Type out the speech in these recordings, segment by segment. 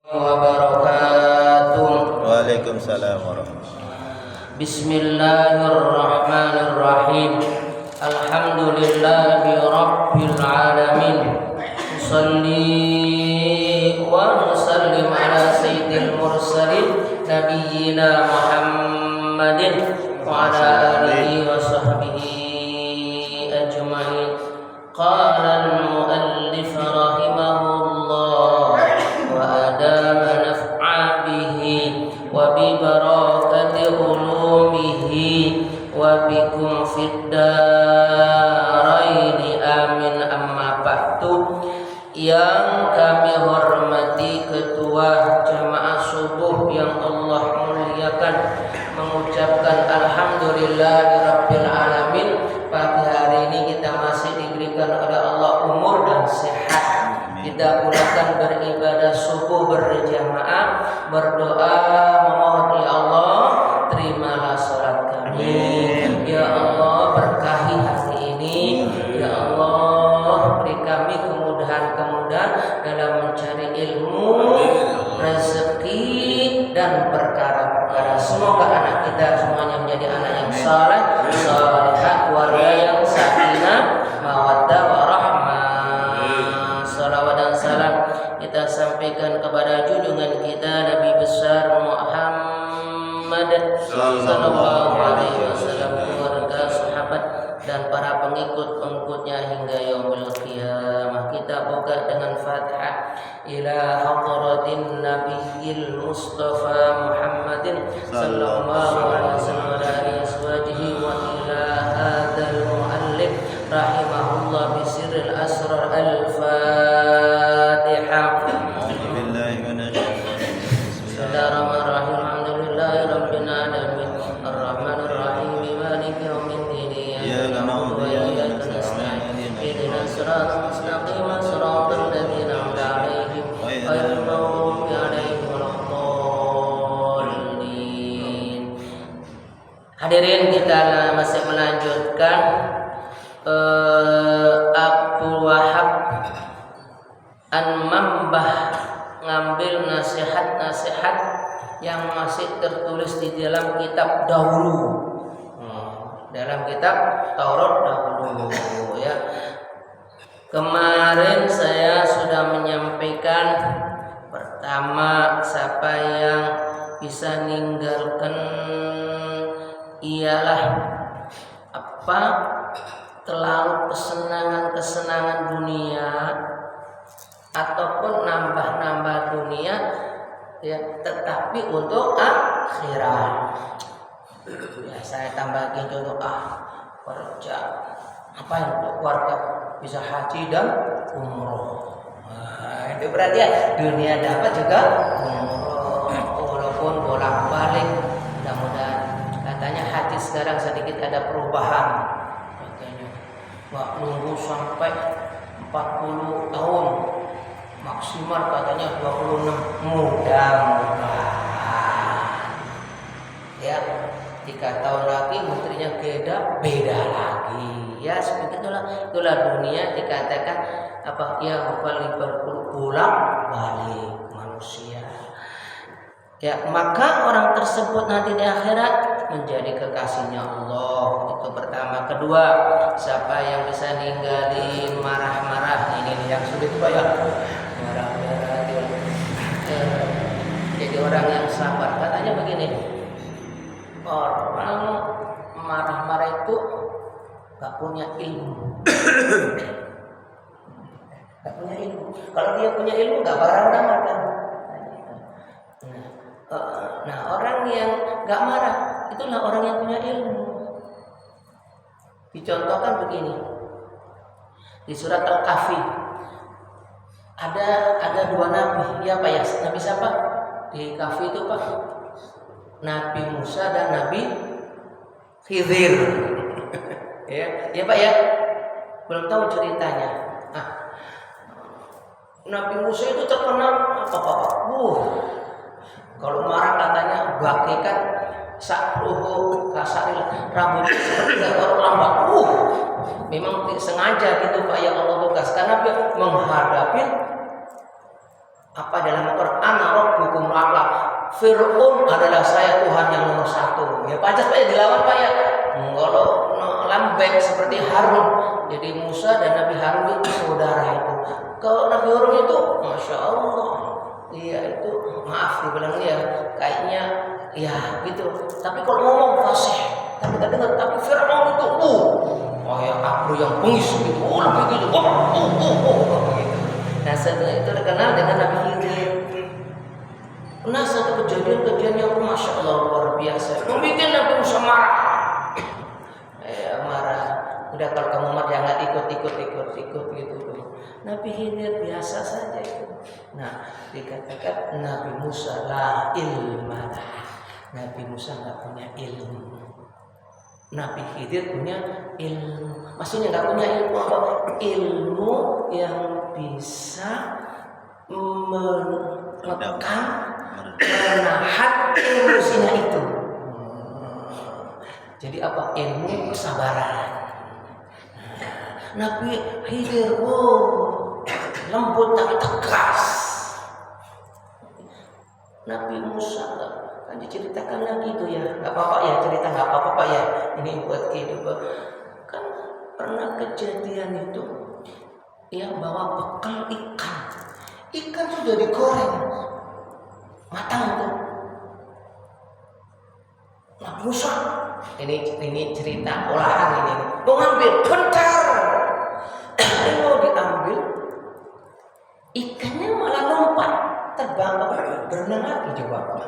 wabarakatuh. Waalaikumsalam warahmatullahi. Bismillahirrahmanirrahim. Alhamdulillahi rabbil alamin. Shalli wa sallim ala sayyidil mursalin nabiyyina Muhammadin wa ala alihi wa sahbihi ajma'in. Qala al-muallif rahimahullah wa adama naf'a bihi wa bi barakati ulumihi wa bikum fid daraini amin. Amma ba'du. Yang kami hormati ketua jamaah subuh yang Allah muliakan, mengucapkan alhamdulillahirabbil alamin. Pagi hari ini kita masih diberikan oleh Allah umur dan sehat. Kita gunakan beribadah subuh berjamaah, berdoa memohon ya Allah terimalah salat kami. Ya Allah berkahi hari ini. Ya Allah beri kami kemudahan dalam mencari ilmu, rezeki dan perkara-perkara. Semoga anak kita semuanya menjadi anak yang saleh, salihah, keluarga yang sakinah, mawaddah, warahmah. Salawat dan salam kita sampaikan kepada junjungan kita Nabi besar Muhammad sallallahu alaihi wasallam, keluarga, sahabat dan para pengikut-pengikutnya hingga yaumul qiyamah. Kita buka dengan Fatihah. Ila hadratin nabiyil mustafa Muhammadin sallallahu alaihi wasallam wa alihi washabihi wa ila hadzal muallif rahimahullah bi sirril asrar al-Fatihah. Bismillahirrahmanirrahim. Alhamdulillahi rabbil alamin. Arrahmanir rahim. Maliki yaumiddin. Iyyaka na'budu wa iyyaka nasta'in. Ihdinas siratal mustaqim. Siratal ladzina an'amta 'alaihim ghairil maghdubi 'alaihim waladdallin. Hadirin, kita masih melanjutkan Abdul Wahab An-Mambah, ngambil nasihat-nasihat yang masih tertulis di dalam kitab dahulu, dalam kitab Taurat dahulu ya. Kemarin saya sudah menyampaikan pertama, siapa yang bisa ninggalkan ialah apa, terlalu kesenangan dunia ataupun nambah-nambah dunia ya, tetapi untuk akhirat. Ya, saya tambahkan contoh kerja apa yang untuk keluarga bisa haji dan umroh. Nah, itu berarti ya dunia dapat juga umroh, walaupun bolak-balik. Mudah-mudahan, katanya haji sekarang sedikit ada perubahan. Katanya nggak nunggu sampai 40 tahun, maksimal katanya 26. Mudah-mudahan ya, 3 tahun lagi menterinya beda lagi ya. Seperti itulah dunia, dikatakan apa ya, bolak-balik manusia ya. Maka orang tersebut nanti di akhirat menjadi kekasihnya Allah. Itu pertama. Kedua, siapa yang bisa ninggalin marah-marah, ini yang sulit Pak ya, marah-marah jadi orang yang sabar. Katanya begini, orang marah-marah itu gak punya ilmu. Gak punya ilmu. Kalau dia punya ilmu gak marah kan. Nah, orang yang gak marah itulah orang yang punya ilmu. Dicontohkan begini, di surat Al-Kahfi ada 2 nabi. Ya Pak ya, nabi siapa di Kahfi itu Pak? Nabi Musa dan Nabi Khidir. Ya Pak ya, belum tahu ceritanya. Nabi Musa itu terkenal apa Pak? Kalau marah katanya bagaikan sakluhu kasaril, rambutnya seperti orang lambat. Memang sengaja gitu Pak ya Allah tugas, karena dia menghadapi apa dalam Quran, Fir'aun adalah saya Tuhan yang nomor satu. Ya pantas Pak ya dilawan Pak ya. Kalau lembek seperti Harun. Jadi Musa dan Nabi Harun itu saudara itu. Kalau Nabi Harun itu, masya Allah, iya itu maaf dibilang ya kayaknya ya gitu. Tapi kalau ngomong fasih, tapi dengar. Tapi Fir'aun itu, ya aku yang bengis gitu, lebih gitu, gitu. Nah setelah itu terkenal dengan Nabi Khidir. Nah satu kejadian yang masya Allah luar biasa, membuat Nabi Musa marah. Marah. Udah kalau kamu mah jangan ikut gitu. Nabi Khidir biasa saja itu. Nah dikatakan Nabi Musa la ilma. Nabi Musa nggak punya ilmu. Nabi Khidir punya ilmu. Maksudnya nggak punya ilmu apa? Ilmu yang bisa menekan, menahan emosinya itu. Jadi apa? Ilmu kesabaran. Nabi Khidir, lembut tapi tegas. Nabi Musa kan diceritakan lagi itu ya, nggak apa-apa ya cerita, nggak apa-apa Pak ya. Ini buat kehidupan. Kan pernah kejadian itu, ya bawa bekal ikan. Ikan sudah digoreng, matang itu. Nabi Musa, ini cerita olahan ini. Mau ngambil bentar. Mau diambil, ikannya malah lompat, terbang, berenang lagi coba Pak.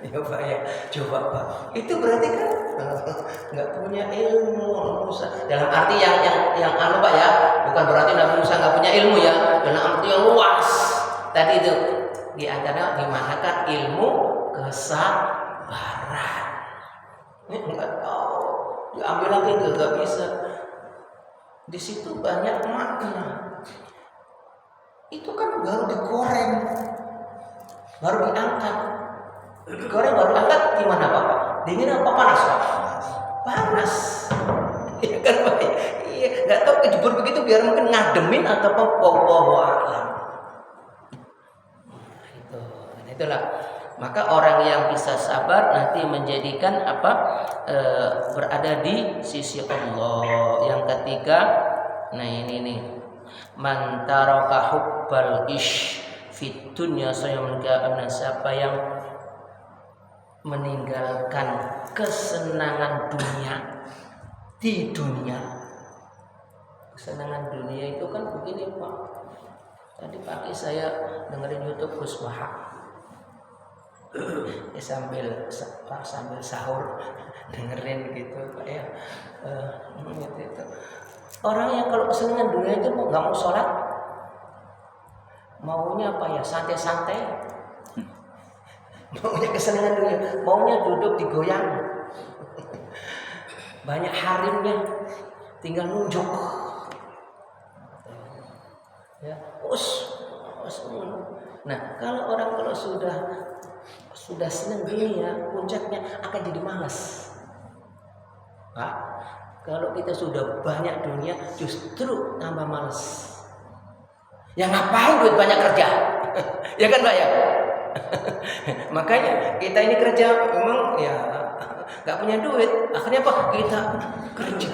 Ya Pak ya, coba Pak. Itu berarti kan nggak punya ilmu Musa. Dalam arti yang anu Pak ya, bukan berarti Nabi Musa nggak punya ilmu ya. Dalam arti yang luas. Tadi itu di antara dimanakah ilmu kesabaran. Ini nggak tahu, diambil lagi nggak bisa. Di situ banyak makna. Itu kan baru digoreng, baru diangkat. Digoreng baru angkat gimana Bapak? Dingin apa panas Pak? Panas. Iya kan Pak? Iya, nggak tahu kejebur begitu biar mungkin ngademin atau apa? Wallahu a'lam. Itulah. Maka orang yang bisa sabar nanti menjadikan berada di sisi Allah. Yang ketiga, nah ini nih, man taraka hubbal ish fit dunya, siapa yang meninggalkan kesenangan dunia di dunia. Kesenangan dunia itu kan begini Pak. Tadi pagi saya dengerin YouTube Gus Wahab. Ya, sambil sahur dengerin gitu Pak ya. Gitu. Orang yang kalau kesenangan dunia itu nggak mau sholat, maunya apa ya, santai-santai. Maunya kesenangan dunia, maunya duduk digoyang. Banyak harimnya, tinggal nunjuk. Ya, Nah kalau orang sudah senang dunia, puncaknya akan jadi malas. Pak, kalau kita sudah banyak dunia, justru tambah malas. Ya ngapain duit banyak kerja? Ya kan Pak ya? Makanya kita ini kerja memang ya nggak punya duit. Akhirnya apa? Kita kerja.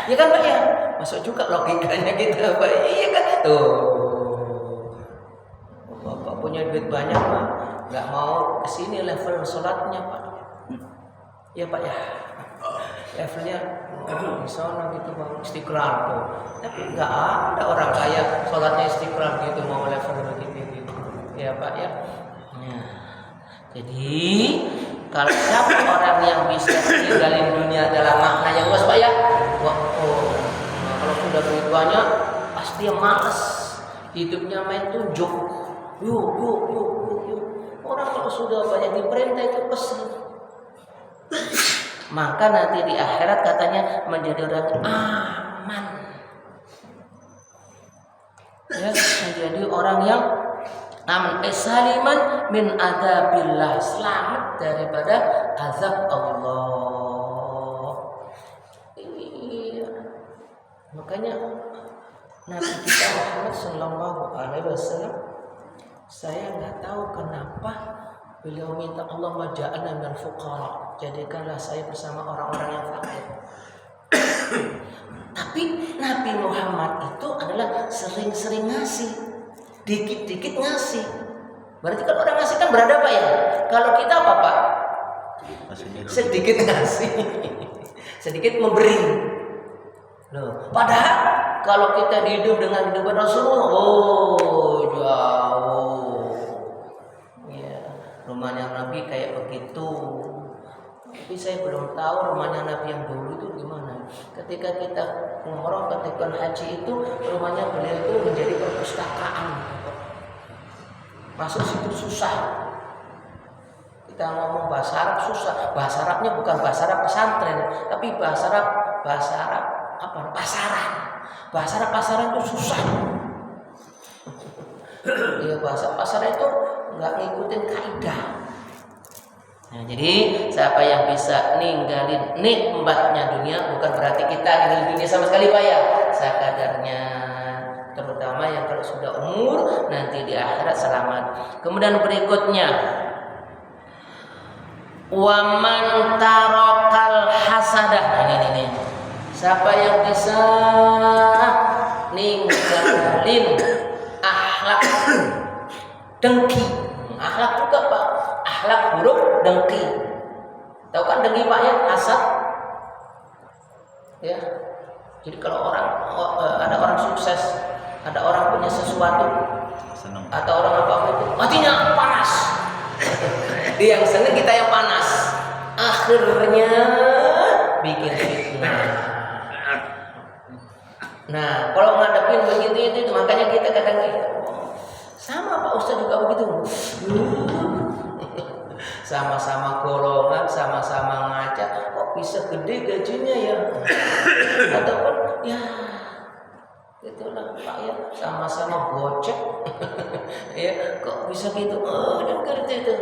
Ya kan Pak ya? Masuk juga logikanya kita Pak. Iya kan? Tuh. Bapak punya duit banyak Pak, nggak mau kesini level sholatnya Pak. Ya Pak ya, levelnya di sana gitu Pak, istiqlal tuh. Tapi nggak ada orang kaya sholatnya istiqlal gitu, mau level gitu. Ya Pak ya. Nah, jadi kalau siapa orang yang bisa meninggalin dunia dalam makna yang luas Pak ya, kalau sudah duit banyak pasti dia malas, hidupnya main tunjuk. Yuk. Orang kalau sudah banyak diperintah itu kesel. Maka nanti di akhirat katanya menjadi orang aman. Ya, menjadi orang yang aman. Saliman min adzabillah, selamat daripada azab Allah. Iya. Makanya Nabi kita Muhammad sallallahu alaihi wasallam, saya nggak tahu kenapa Beliau minta Allahumma ja'alna minal fuqara, jadikanlah saya bersama orang-orang yang fakir. Tapi Nabi Muhammad itu adalah sering-sering ngasih, dikit-dikit ngasih. Berarti kalau orang ngasih kan berada Pak ya. Kalau kita apa Pak? Sedikit ngasih, sedikit memberi. Loh, padahal kalau kita hidup dengan kehidupan Rasulullah, oh jauh. Ya, rumahnya Nabi kayak begitu. Tapi saya belum tahu rumahnya Nabi yang dulu itu gimana. Ketika kita umroh, ketika haji itu rumahnya beliau itu menjadi perpustakaan. Masuk situ susah. Kita ngomong bahasa Arab susah. Bahasa Arabnya bukan bahasa Arab pesantren, tapi bahasa Arab apa? Pasaran. Bahasa Arab pasaran itu susah. Ya, bahasa pasaran itu nggak ngikutin kaidah. Nah, jadi siapa yang bisa ninggalin nikmatnya dunia, bukan berarti kita ninggalin dunia sama sekali Pak ya, sekadarnya, terutama yang kalau sudah umur nanti di akhirat selamat. Kemudian berikutnya, waman tarokal hasadah. Ini siapa yang bisa ninggalin akhlak dengki. Akhlak juga Pak, akhlak buruk, dengki. Tahu kan dengki Pak ya, hasad. Ya. Jadi kalau ada orang sukses, ada orang punya sesuatu, senang. Atau orang apa itu, hatinya panas. Dia yang senang, kita yang panas. Akhirnya bikin fitnah. Nah, kalau ngadepin begitu itu makanya kita kadang sama Pak Ustaz juga begitu. Sama-sama golongan, sama-sama ngaca, kok bisa gede gajinya ya? Ataupun ya itulah Pak ya, sama-sama gocek. Ya, kok bisa gitu? Oh, dengar itu.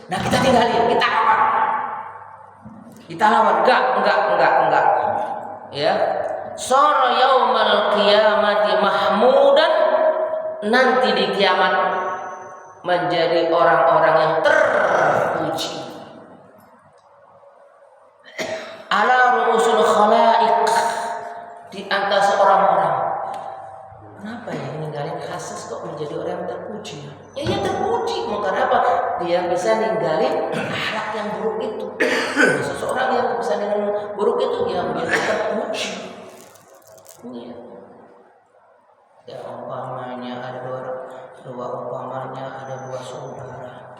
Nah, kita tinggalin, kita lawan. Kita lawan, enggak. Ya. Sara yaumal qiyamati mahmudan, nanti di kiamat menjadi orang-orang yang terpuji. Ala ru'usul khalaik, di atas orang-orang. Kenapa ya ninggalin khasas kok menjadi orang yang terpuji? Ya terpuji, mau karena apa? Dia bisa ninggalin akhlak yang buruk itu. Seseorang yang bisa ninggalin buruk itu dia menjadi terpuji. Iya. Ya umpamanya ada dua saudara.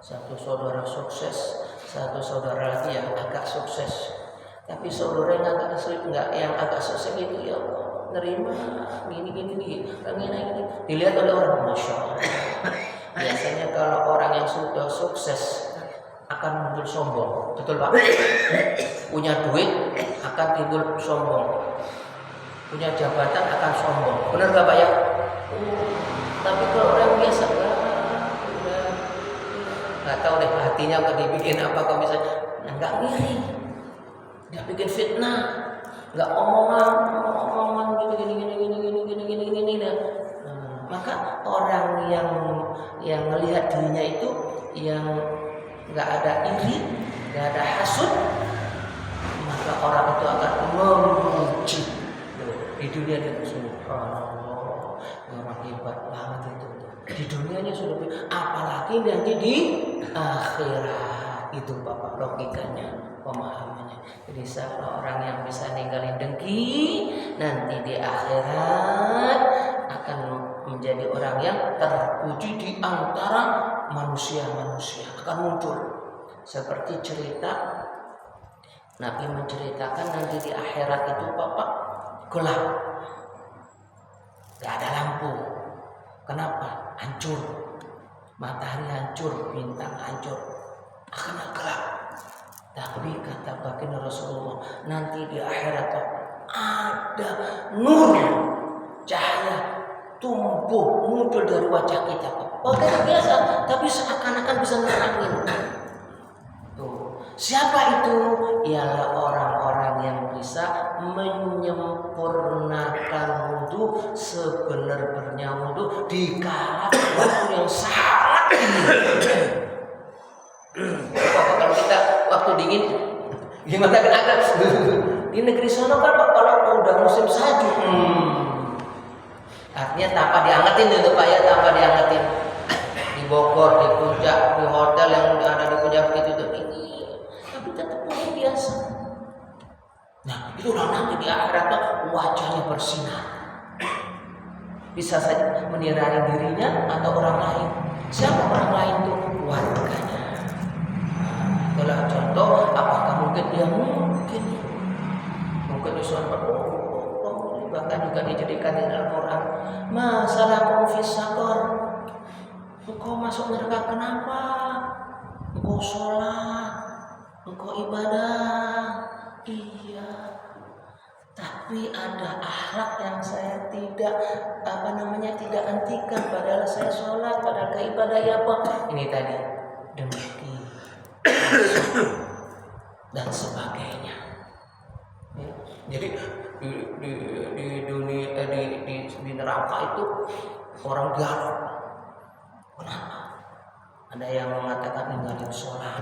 Satu saudara sukses, satu saudara lagi yang agak sukses. Tapi saudara yang agak sukses itu ya Allah, nerima gini. Dilihat oleh orang, masya Allah. Biasanya kalau orang yang sudah sukses akan muncul sombong, betul Pak? Punya duit akan timbul sombong. Punya jabatan akan sombong, benar gak Pak ya? Tapi kalau orang biasa nggak tahu deh hatinya kok dibikin apa, kalau misalnya nggak ngiri, nggak bikin fitnah, nggak omongan gini. Maka orang yang melihat dirinya itu yang nggak ada iri, nggak ada hasud, maka orang itu akan memuji. Di dunia dia subhanallah, orang hebat banget itu. Di dunianya sudah, apalagi nanti di akhirat. Itu Bapak logikanya, pemahamannya. Jadi siapa orang yang bisa ninggalin dengki, nanti di akhirat akan menjadi orang yang terpuji di antara manusia-manusia, akan muncul. Seperti cerita Nabi menceritakan nanti di akhirat itu Bapak gelap, gak ada lampu. Kenapa? Hancur, matahari hancur, bintang hancur, akan gelap. Tapi kata baginda Rasulullah, nanti di akhirat ada nur, cahaya tumbuh muncul dari wajah kita. Bukan biasa, tapi seakan-akan bisa nerangin. Siapa itu? Ialah orang-orang yang bisa menyempurnakan wudu sebenar-benarnya wudu di kala waktu yang sangat tinggi. Gimana agak di negeri sana kan Pak, kalau udah musim salju, artinya tanpa diangetin itu Pak ya, tanpa diangetin di Bogor, di Puncak, di hotel yang ada di Puncak begitu tuh ini, tapi tetap biasa. Nah itu udah nanti di akhirat tuh wajahnya bersinar, bisa saja menirani dirinya atau orang lain. Siapa orang lain tuh? Warganya. Itulah contoh. Apakah mungkin dia mungkin disebut bahkan juga dijadikan di dalam Quran masalah fisakor. Engkau masuk neraka kenapa? Engkau sholat, engkau ibadah, iya. Tapi ada akhlak yang saya tidak tidak hentikan. Padahal saya sholat, padahal ibadah ya Pak. Ini tadi dengki dan sebagainya. Jadi di dunia di neraka itu orang galak. Kenapa? Ada yang mengatakan ninggalin sholat,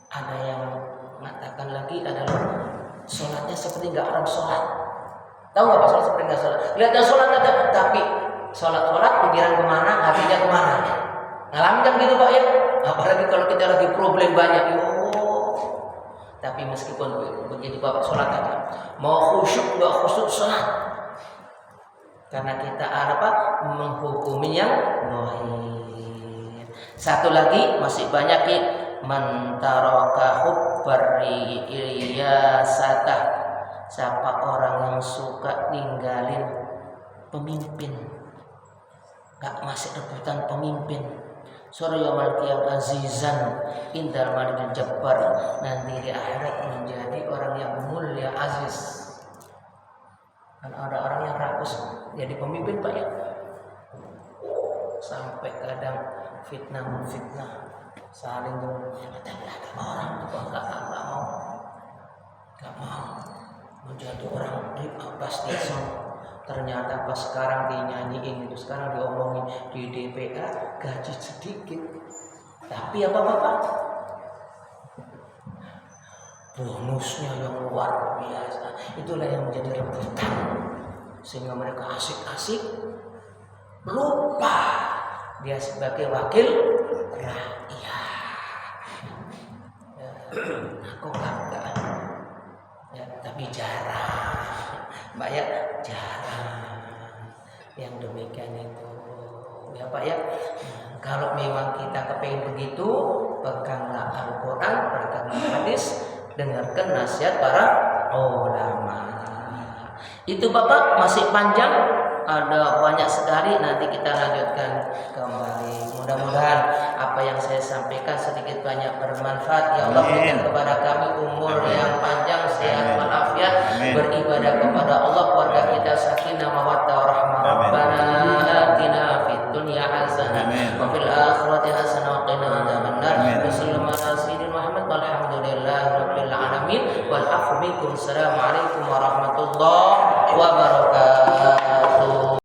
ada yang mengatakan lagi adalah sholatnya seperti nggak orang sholat. Tahu nggak Pak sholat seperti nggak sholat? Lihatnya sholat ada, tapi sholat pikiran kemana, hatinya kemana? Ngalamin kan gitu Pak ya? Apalagi kalau kita lagi problem banyak, Tapi meskipun begitu Bapak sholat aja, mau khusyuk nggak khusyuk sholat, karena kita ada Pak menghukumi yang zahir. Satu lagi masih banyak ya, man taraka hubbarri iyasatah, siapa orang yang suka ninggalin pemimpin, gak masih rebutan pemimpin. Surah yaumil qiyamah azizan indal malikul jabbar, nanti di akhirat menjadi orang yang mulia aziz. Kan ada orang yang rakus jadi pemimpin Pak ya, sampai kadang fitnah saling tapi ada orang tuh nggak mau menjadi orang pasti ternyata pas sekarang dinyanyiin itu, sekarang diomongin di DPR gaji sedikit, tapi apa Bapak bonusnya yang luar biasa. Itulah yang menjadi rebutan sehingga mereka asik-asik lupa dia sebagai wakil rakyat. Aku enggak ya, tapi jarang Mbak ya, jarang yang demikian itu ya Pak ya. Kalau memang kita kepengin begitu, peganglah Al-Quran, peganglah hadis, dengarkan nasihat para ulama. Itu Bapak masih panjang, ada banyak sekali, nanti kita lanjutkan kembali. Mudah-mudahan apa yang saya sampaikan sedikit banyak bermanfaat. Ya Allah, berikan kepada kami umur yang panjang, sehat walafiat, beribadah kepada Allah, keluarga kita sakinah mawaddah warahmah. Rabbana atina fid dunya hasanah wa fil akhirati hasanah wa qina adzabannar. Sallallahu alaihi Muhammad walhamdulillahi rabbil alamin wal afu minkum. Assalamualaikum warahmatullahi wabarakatuh.